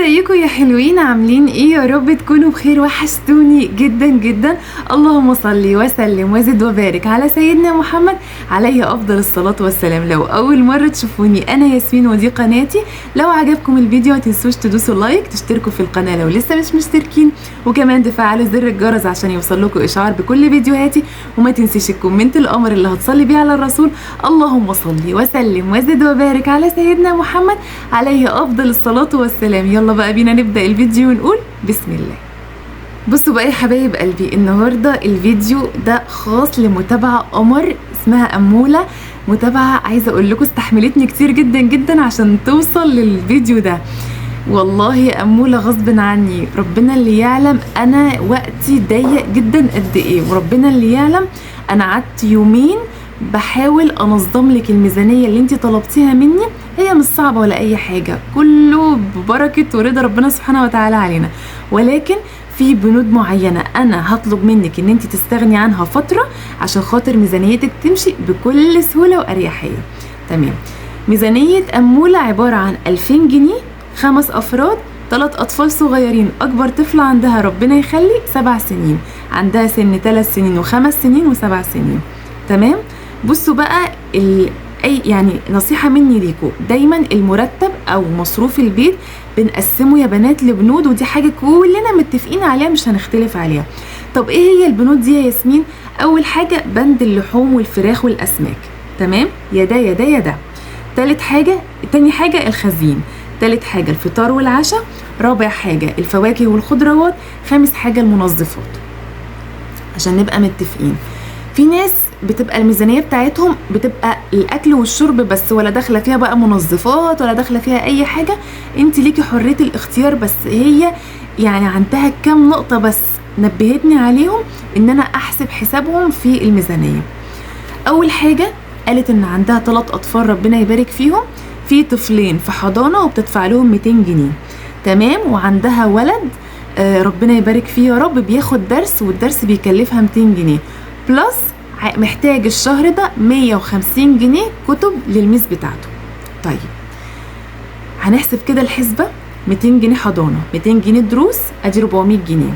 ازيكم يا حلوين؟ عاملين ايه؟ يا رب تكونوا بخير. وحشتوني جدا جدا. اللهم صل وسلم وزد وبارك على سيدنا محمد عليه افضل الصلاة والسلام. لو اول مرة تشوفوني انا ياسمين ودي قناتي. لو عجبكم الفيديو متنسوش تدوسوا لايك، تشتركوا في القناة لو لسه مش مشتركين، وكمان تفعلوا زر الجرس عشان يوصلكم اشعار بكل فيديوهاتي. وما تنسيش الكومنت القمر اللي هتصلي بيه على الرسول. اللهم صل وسلم وزد وبارك على سيدنا محمد عليه افضل الصلاة والسلام. يلا بقى بينا نبدأ الفيديو ونقول بسم الله. بصوا بقى يا حبايب قلبي، النهاردة الفيديو ده خاص لمتابعة قمر اسمها أمولة. متابعة عايزة اقول لكم استحملتني كتير جدا جدا عشان توصل للفيديو ده. والله يا أمولة غصب عني، ربنا اللي يعلم انا وقتي ضيق جدا قد ايه، وربنا اللي يعلم انا قعدت يومين بحاول انظم لك الميزانيه اللي انت طلبتيها مني. هي مش صعبه ولا اي حاجه، كله ببركه ورضا ربنا سبحانه وتعالى علينا، ولكن في بنود معينه انا هطلب منك ان انت تستغني عنها فتره عشان خاطر ميزانيتك تمشي بكل سهوله واريحيه. تمام. ميزانيه أمولة عباره عن 2000 جنيه، 5 افراد، 3 اطفال صغيرين. اكبر طفله عندها ربنا يخلي 7 سنين، عندها سن 3 سنين و5 سنين و7 سنين. تمام. بصوا بقى اي يعني نصيحه مني ليكم، دايما المرتب او مصروف البيت بنقسمه يا بنات لبنود، ودي حاجه كلنا متفقين عليها مش هنختلف عليها. طب ايه هي البنود دي يا ياسمين؟ اول حاجه بند اللحوم والفراخ والاسماك. تمام. يا ده يا ده يا ده. تاني حاجه الخزين. تالت حاجه الفطار والعشاء. رابع حاجه الفواكه والخضروات. خامس حاجه المنظفات. عشان نبقى متفقين، في ناس بتبقى الميزانيه بتاعتهم بتبقى الاكل والشرب بس، ولا داخله فيها بقى منظفات ولا داخله فيها اي حاجه. انت ليكي حريه الاختيار، بس هي يعني عندها كام نقطه بس نبهتني عليهم ان انا احسب حسابهم في الميزانيه. اول حاجه قالت ان عندها 3 اطفال ربنا يبارك فيهم، في طفلين في حضانه وبتدفع لهم 200 جنيه. تمام. وعندها ولد ربنا يبارك فيه يا رب بياخد درس، والدرس بيكلفها 200 جنيه بلس محتاج الشهر ده 150 جنيه كتب للميس بتاعته. طيب هنحسب كده الحسبة، 200 جنيه حضانة، 200 جنيه دروس، ادي 400 جنيه،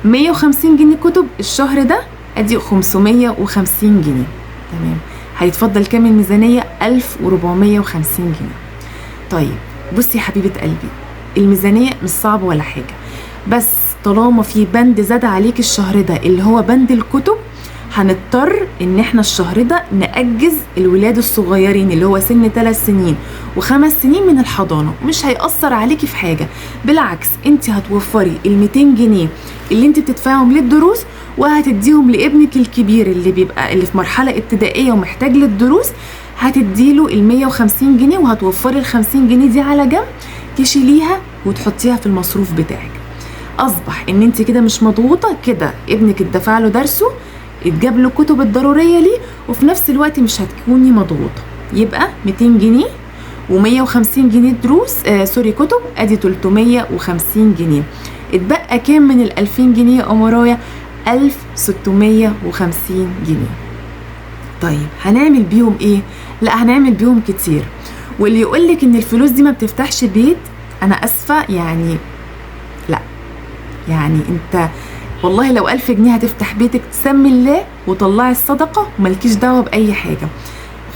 150 جنيه كتب الشهر ده، ادي 550 جنيه. تمام. هيتفضل كام الميزانية؟ 1450 جنيه. طيب بصي يا حبيبة قلبي، الميزانية مش صعبة ولا حاجة، بس طالما في بند زاد عليك الشهر ده اللي هو بند الكتب، هنضطر ان احنا الشهر ده نأجز الولاد الصغيرين اللي هو سن 3 سنين و5 سنين من الحضانة. مش هيأثر عليكي في حاجة، بالعكس انت هتوفري ال 200 جنيه اللي انت بتدفعهم للدروس، وهتديهم لابنك الكبير اللي في مرحلة ابتدائية ومحتاج للدروس، هتديله ال 150 جنيه، وهتوفري ال 50 جنيه دي على جنب تشيليها وتحطيها في المصروف بتاعك. اصبح ان انت كده مش مضغوطة، كده ابنك اتدفع له درسه، اتجاب له الكتب الضروريه ليه، وفي نفس الوقت مش هتكوني مضغوطه. يبقى 200 جنيه و150 جنيه دروس كتب، ادي 350 جنيه. اتبقى كام من ال 2000 جنيه يا قمرايا؟ 1650 جنيه. طيب هنعمل بيهم ايه؟ لا هنعمل بيهم كتير. واللي يقولك ان الفلوس دي ما بتفتحش بيت، انا اسفه يعني لا، يعني انت والله لو 1000 جنيه هتفتح بيتك، تسمي الله وطلعي الصدقة وملكيش دعوة بأي حاجة.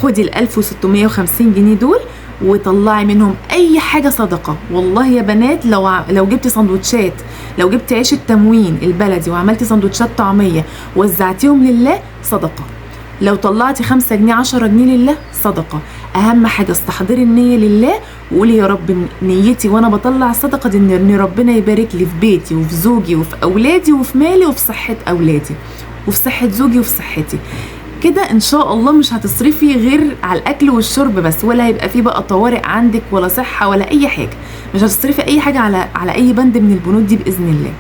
خدي ال 1650 جنيه دول وطلعي منهم أي حاجة صدقة. والله يا بنات لو جبتي سندوتشات، لو جبتي عيش التموين البلدي وعملتي سندوتشات طعمية وزعتيهم لله صدقة. لو طلعتي 5 جنيه 10 جنيه لله صدقة. أهم حاجة استحضري النية لله، وقولي يا رب نيتي وانا بطلع الصدقه دي ان ربنا يبارك لي في بيتي وفي زوجي وفي اولادي وفي مالي وفي صحه اولادي وفي صحه زوجي وفي صحتي. كده ان شاء الله مش هتصرفي غير على الاكل والشرب بس، ولا هيبقى فيه بقى طوارئ عندك ولا صحه ولا اي حاجه. مش هتصرفي اي حاجه على اي بند من البنود دي باذن الله.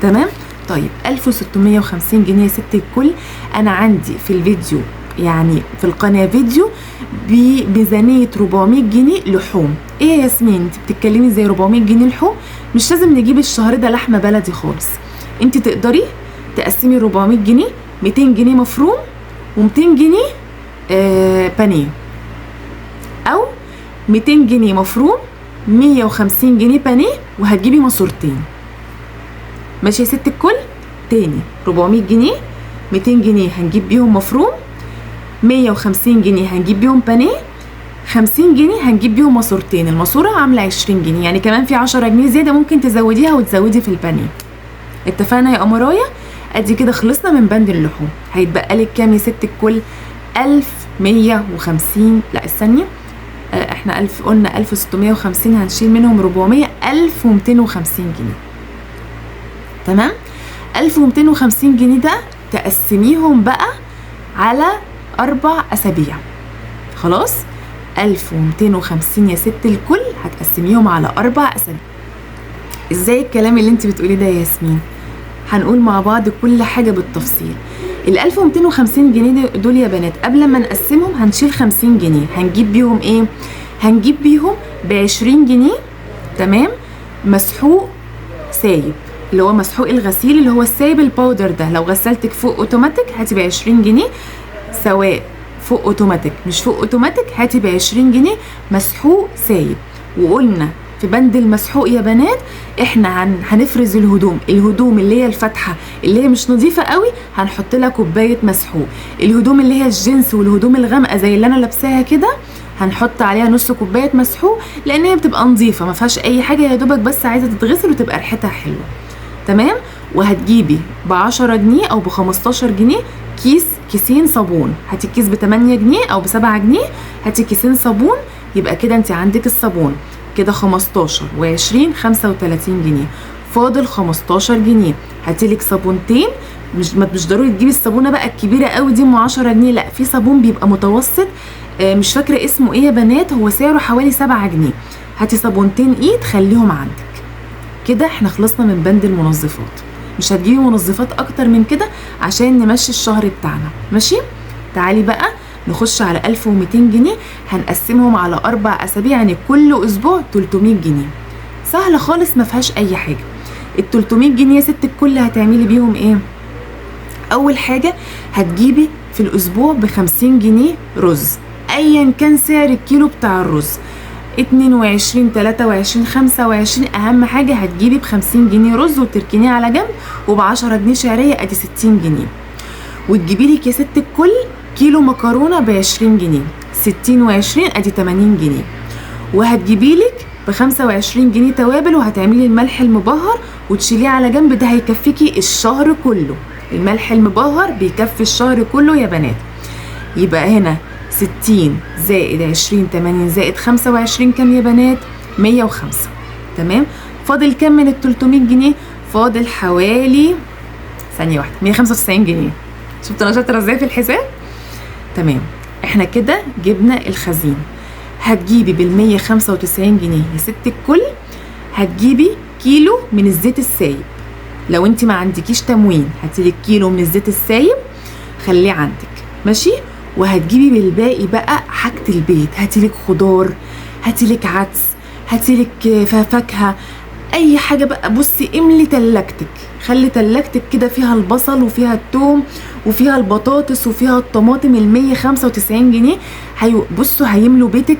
تمام. طيب 1650 جنيه يا ست الكل. انا عندي في الفيديو يعني في القناه فيديو بميزانيه 400 جنيه لحوم. ايه يا ياسمين انت بتتكلمي زي 400 جنيه لحوم؟ مش لازم نجيب الشهر ده لحمه بلدي خالص. انت تقدري تقسمي 400 جنيه 200 جنيه مفروم و200 جنيه بانيه، او 200 جنيه مفروم 150 جنيه بانيه وهتجيبي ماسورتين. ماشي يا ست الكل؟ تاني 400 جنيه، 200 جنيه هنجيب بيهم مفروم، 150 جنيه هنجيب بيهم بانيه، 50 جنيه هنجيب بيهم ماسورتين. الماسوره عامله 20 جنيه، يعني كمان في 10 جنيه زياده ممكن تزوديها وتزودي في البانيه. اتفقنا يا قمرايه؟ ادي كده خلصنا من بند اللحوم. هيتبقى لك كام يا ست الكل؟ 1150. لا استني، احنا 1000 قلنا 1650 هنشيل منهم 400، 1250 جنيه. تمام؟ 1250 جنيه ده تقسميهم بقى على 4 أسابيع. خلاص؟ 1250 يا ست الكل هتقسميهم على 4 أسابيع. ازاي الكلام اللي انت بتقوليه ده يا ياسمين؟ هنقول مع بعض كل حاجة بالتفصيل. ال 1250 جنيه دول يا بنات قبل ما نقسمهم هنشيل 50 جنيه. هنجيب بيهم ايه؟ هنجيب بيهم ب20 جنيه. تمام؟ مسحوق سايب، اللي هو مسحوق الغسيل، اللي هو السايب الباودر ده. لو غسلتك فوق اوتوماتيك هاتي ب20 جنيه، سواء فوق اوتوماتيك مش فوق اوتوماتيك هاتي ب20 جنيه مسحوق سايب. وقلنا في بند المسحوق يا بنات احنا هنفرز الهدوم اللي هي الفاتحه اللي هي مش نظيفه قوي هنحط لها كوبايه مسحوق. الهدوم اللي هي الجنس والهدوم الغامقه زي اللي انا لابساها كده هنحط عليها نص كوبايه مسحوق، لان هي بتبقى نظيفه ما فيهاش اي حاجه، يا دوبك بس عايزه تتغسل وتبقى ريحتها حلوه. تمام؟ وهتجيبي ب10 جنيه او ب15 جنيه كيسين صابون. هاتي الكيس ب8 جنيه او ب7 جنيه، هاتي كيسين صابون. يبقى كده انت عندك الصابون كده 15 و20 35 جنيه، فاضل 15 جنيه. هاتيلك صابونتين، مش ضروري تجيبي الصابونه بقى الكبيره قوي دي ام 10 جنيه، لا في صابون بيبقى متوسط مش فاكره اسمه ايه يا بنات، هو سعره حوالي 7 جنيه. هاتي صابونتين ايد خليهم عندك. كده احنا خلصنا من بند المنظفات. مش هتجيبي منظفات اكتر من كده عشان نمشي الشهر بتاعنا. ماشي؟ تعالي بقى نخش على 1200 جنيه هنقسمهم على 4 أسابيع، يعني كل أسبوع 300 جنيه. سهلة خالص ما فيهاش أي حاجة. ال 300 جنيه يا ست الكل هتعملي بيهم إيه؟ أول حاجة هتجيبي في الأسبوع ب50 جنيه رز، أيا كان سعر الكيلو بتاع الرز، 22 23 25. أهم حاجة هتجيبي ب50 جنيه رز وتركنيه على جنب، وب10 جنيه شعرية أدي 60 جنيه. وتجيبي لك يا ست الكل كيلو مكرونه ب20 جنيه، 60 و20 ادي 80 جنيه. وهتجيبي لك ب25 جنيه توابل، وهتعملي الملح المبهر وتشيليه على جنب، ده هيكفيكي الشهر كله. الملح المبهر بيكفي الشهر كله يا بنات. يبقى هنا 60 زائد 20 80 زائد 25 كام يا بنات؟ 105. تمام؟ فاضل كام من ال 300 جنيه؟ فاضل حوالي ثانيه واحده 195 جنيه. شفت انا شاطره ازاي في الحساب؟ تمام. احنا كده جبنا الخزين. هتجيبي بال195 جنيه يا ست الكل هتجيبي كيلو من الزيت السايب. لو انت ما عندكيش تموين هاتيلك كيلو من الزيت السايب خليه عندك. ماشي؟ وهتجيبي بالباقي بقى حاجة البيت، هاتيلك خضار، هاتيلك عدس، هاتيلك فاكهة، اي حاجة بقى. بصي املي تلاجتك، خلي تلاجتك كده فيها البصل وفيها الثوم وفيها البطاطس وفيها الطماطم. ال195 جنيه بصوا هيملوا بيتك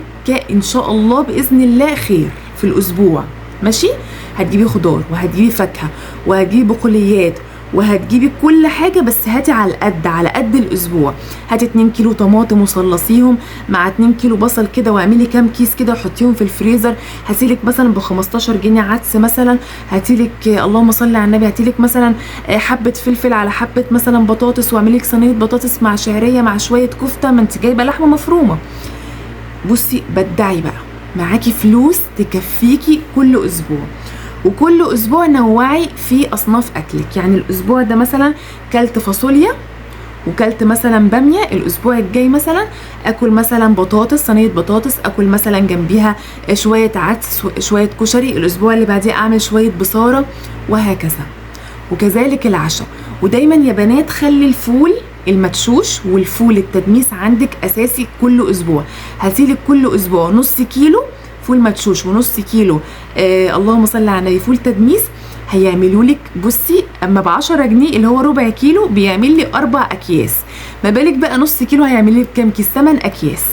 ان شاء الله باذن الله خير في الاسبوع. ماشي؟ هتجيبي خضار وهتجيبي فاكهه وهتجيبي بقوليات وهتجيبي كل حاجه، بس هاتي على قد الاسبوع. هاتي 2 كيلو طماطم وصلصيهم مع 2 كيلو بصل كده، واعملي كام كيس كده وحطيهم في الفريزر. هاتيلك مثلا ب15 جنيه عدس مثلا، هاتيلك اللهم صل على النبي، هاتيلك مثلا حبه فلفل على حبه مثلا بطاطس، واعملي لك صينيه بطاطس مع شعريه مع شويه كفته، ما انت جايبه لحمه مفرومه. بصي بدعي بقى معاكي فلوس تكفيكي كل اسبوع، وكل اسبوع نوعي في اصناف اكلك. يعني الاسبوع ده مثلا كلت فاصوليا وكلت مثلا باميه، الاسبوع الجاي مثلا اكل مثلا بطاطس، صينيه بطاطس، اكل مثلا جنبيها شويه عدس شويه كشري، الاسبوع اللي بعديه اعمل شويه بصاره، وهكذا. وكذلك العشاء. ودايما يا بنات خلي الفول المدشوش والفول التدميس عندك اساسي كل اسبوع. هاتيلك كل اسبوع نص كيلو فول مدشوش ونص كيلو اللهم صل على النبي فول تدميس، هيعملوا لك بصي اما ب10 جنيه اللي هو ربع كيلو بيعمل لي 4 اكياس، ما بالك بقى نص كيلو هيعمل لي بكام كيس؟ 8 اكياس.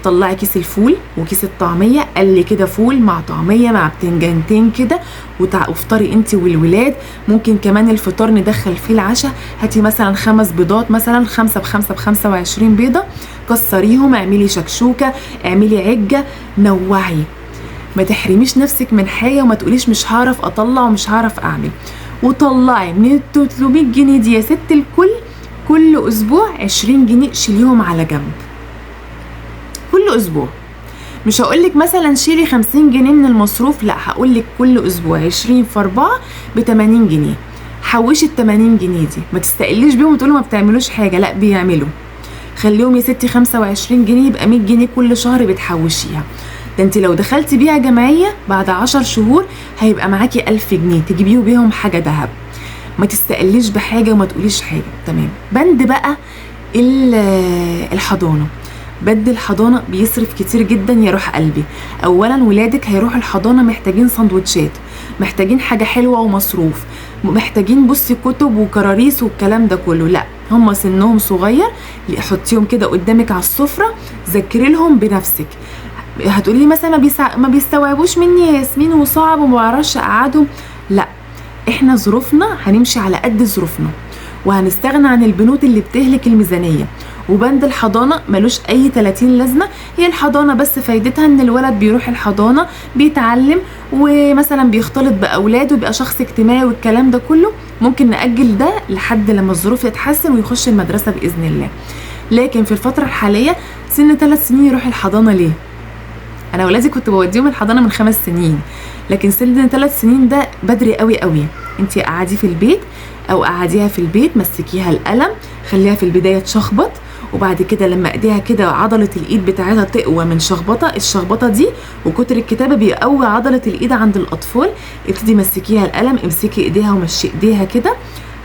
طلعي كيس الفول وكيس الطعميه، قلي كده فول مع طعميه مع بتنجانتين كده وافطري انت والولاد. ممكن كمان الفطار ندخل فيه العشاء، هاتي مثلا 5 بيضات، مثلا 5 ب5 ب25 بيضه، كسريهم، اعملي شكشوكه، اعملي عجه، نوعي. ما تحرميش نفسك من حاجه وما تقوليش مش هعرف اطلع ومش هعرف اعمل. وطلعي من 300 جنيه دي يا ست الكل كل اسبوع 20 جنيه شيليهم على جنب كل اسبوع. مش هقولك مثلا شيلي 50 جنيه من المصروف، لا، هقولك كل اسبوع 20 في 4 ب 80 جنيه. حوشي ال 80 جنيه دي، ما تستقليش بيهم وتقولوا ما بتعملوش حاجه، لا بيعملوا. خليهم يا ستي 25 جنيه، يبقى 100 جنيه كل شهر بتحوشيها. ده انت لو دخلتي بيها جمعيه بعد 10 شهور هيبقى معاكي 1000 جنيه تجيبيه بيهم حاجه دهب. ما تستقليش بحاجه وما تقوليش حاجه. تمام. بند بقى الحضانه. بند الحضانه بيصرف كتير جدا يا روح قلبي. اولا ولادك هيروحوا الحضانه محتاجين سندوتشات، محتاجين حاجه حلوه ومصروف، محتاجين بصي كتب وكراريس والكلام ده كله. لا، هم سنهم صغير، حطيهم كده قدامك على السفره، ذاكري لهم بنفسك. هتقولي مثلا ما بيستوعبوش مني يا ياسمين وصعب وما بعرفش اقعدهم. لا، احنا ظروفنا هنمشي على قد ظروفنا وهنستغنى عن البنود اللي بتهلك الميزانيه. وبند الحضانه ملوش اي 30 لازمه. هي الحضانه بس فايدتها ان الولد بيروح الحضانه بيتعلم ومثلا بيختلط باولاده ويبقى شخص اجتماعي والكلام ده كله. ممكن ناجل ده لحد لما الظروف تتحسن ويخش المدرسه باذن الله. لكن في الفتره الحاليه سن 3 سنين يروح الحضانه ليه؟ انا ولادي كنت بوديهم الحضانه من 5 سنين، لكن سن 3 سنين ده بدري قوي قوي. انتي قعدي في البيت او قعديها في البيت، مسكيها القلم، خليها في البدايه تشخبط، وبعد كده لما ايديها كده عضله الايد بتاعتها تقوى من الشخبطه دي وكتر الكتابه بيقوي عضله الايد عند الاطفال، ابتدي مسكيها القلم، امسكي ايديها ومشي ايديها كده،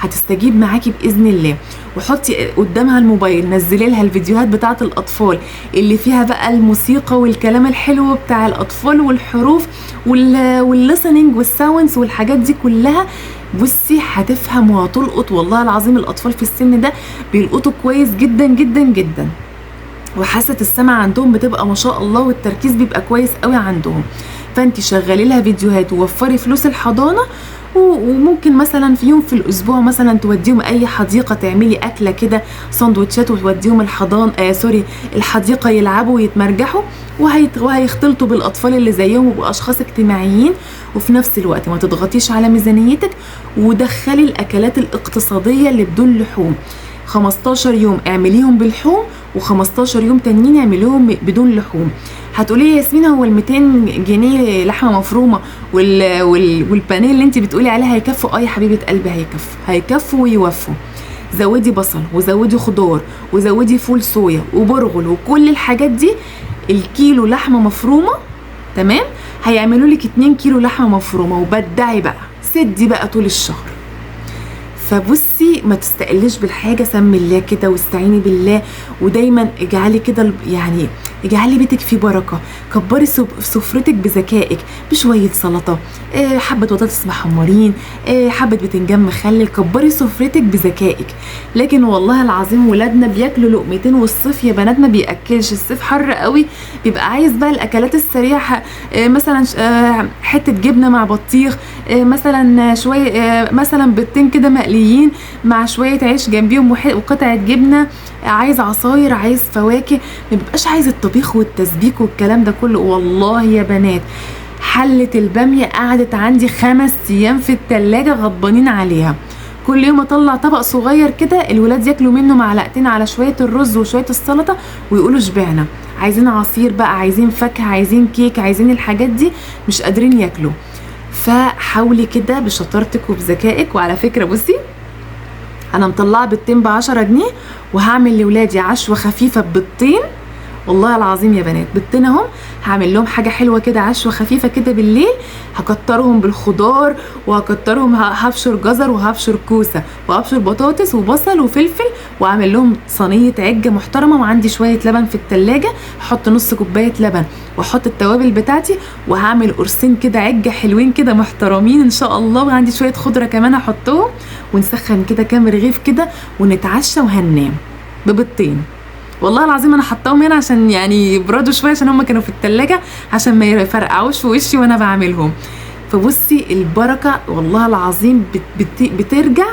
هتستجيب معاكي باذن الله. وحطي قدامها الموبايل، نزلي لها الفيديوهات بتاعه الاطفال اللي فيها بقى الموسيقى والكلام الحلو بتاع الاطفال والحروف والليسننج والساوندز والحاجات دي كلها. بصي هتفهم وهتلقط. والله العظيم الاطفال في السن ده بيلقطوا كويس جدا جدا جدا، وحاسه السمع عندهم بتبقى ما شاء الله، والتركيز بيبقى كويس قوي عندهم. فانتي شغلي لها فيديوهات ووفري فلوس الحضانه. وممكن مثلا في يوم في الاسبوع مثلا توديهم اي حديقه، تعملي اكله كده سندوتشات وتوديهم الحديقه يلعبوا ويتمرجحوا وهيختلطوا بالاطفال اللي زيهم ويبقوا اشخاص اجتماعيين. وفي نفس الوقت ما تضغطيش على ميزانيتك، ودخلي الاكلات الاقتصاديه اللي بدون لحوم. 15 يوم اعمليهم باللحوم و15 يوم تانيين اعمليهم بدون لحوم. هتقولي يا ياسمين هو ال 200 جنيه لحمه مفرومه والبانيه اللي انت بتقولي عليها هيكفوا؟ يا حبيبه قلبي هيكفوا ويوفوا. زودي بصل وزودي خضار وزودي فول صويا وبرغل وكل الحاجات دي. الكيلو لحمه مفرومه تمام هيعملوا لك 2 كيلو لحمه مفرومه، وبدعي بقى سدي بقى طول الشهر. فبصي ما تستقليش بالحاجه، سمي الله كده واستعيني بالله، ودايما اجعلي كده يعني اجعلي بيتك فيه بركه. كبري سفرتك بذكائك، بشويه سلطه، حبه بطاطس محمرين، حبه بتنجان مخلل. كبري سفرتك بذكائك. لكن والله العظيم ولادنا بياكلوا لقمتين، والصيف يا بنات ما بياكلش. الصيف حر قوي، بيبقى عايز بقى الاكلات السريعه، مثلا حته جبنه مع بطيخ، مثلا شويه مثلا بيضتين كده مقليين مع شويه عيش جنبيهم وقطعه جبنه، عايز عصاير، عايز فواكه، ما بيبقاش عايز الطبيخ والتسبيك والكلام ده كله. والله يا بنات حلة البامية قعدت عندي 5 أيام في التلاجة غضبانين عليها. كل يوم اطلع طبق صغير كده الولاد ياكلوا منه معلقتين على شوية الرز وشوية السلطة ويقولوا شبعنا. عايزين عصير بقى، عايزين فاكهة، عايزين كيك، عايزين الحاجات دي، مش قادرين ياكلوا. فحاولي كده بشطارتك وبذكائك. وعلى فكرة بصي انا مطلعه بيضتين ب10 جنيه، وهعمل لولادي عشوه خفيفه ببيضتين. والله العظيم يا بنات بيضتين اهم، هعمل لهم حاجه حلوه كده، عشوه خفيفه كده بالليل. هكترهم بالخضار وهكترهم، هبشر جزر وهبشر كوسه وهبشر بطاطس وبصل وفلفل، واعمل لهم صينيه عجه محترمه، وعندي شويه لبن في التلاجة، احط نص كوبايه لبن واحط التوابل بتاعتي، وهعمل قرصين كده عجه حلوين كده محترمين ان شاء الله. وعندي شويه خضره كمان احطهم، ونسخن كده كام رغيف كده ونتعشى وهننام ببيضتين. والله العظيم انا حطاهم هنا عشان يعني يبردوا شويه، عشان هم كانوا في التلاجة عشان ما يفرقعوش في وشي وانا بعملهم. فبصي البركه والله العظيم بترجع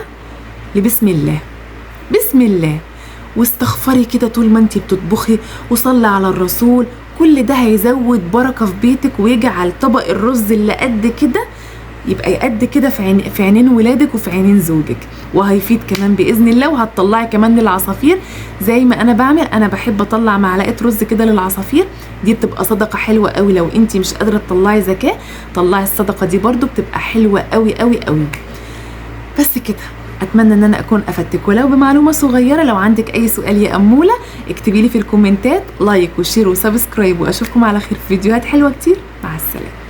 لبسم الله. بسم الله واستغفري كده طول ما انتي بتطبخي، وصلي على الرسول. كل ده هيزود بركه في بيتك، ويجعل طبق الرز اللي قد كده يبقى قد كده في عينين ولادك وفي عينين زوجك، وهيفيد كمان باذن الله. وهتطلعي كمان للعصافير زي ما انا بعمل. انا بحب اطلع معلقه رز كده للعصافير، دي بتبقى صدقه حلوه قوي. لو انتي مش قادره تطلعي زكاه، طلعي الصدقه دي برضو، بتبقى حلوه قوي قوي قوي. بس كده، اتمنى ان انا اكون افدتك ولو بمعلومه صغيره. لو عندك اي سؤال يا اموله اكتبي لي في الكومنتات. لايك وشير وسبسكرايب، واشوفكم على خير في فيديوهات حلوه كتير. مع السلامه.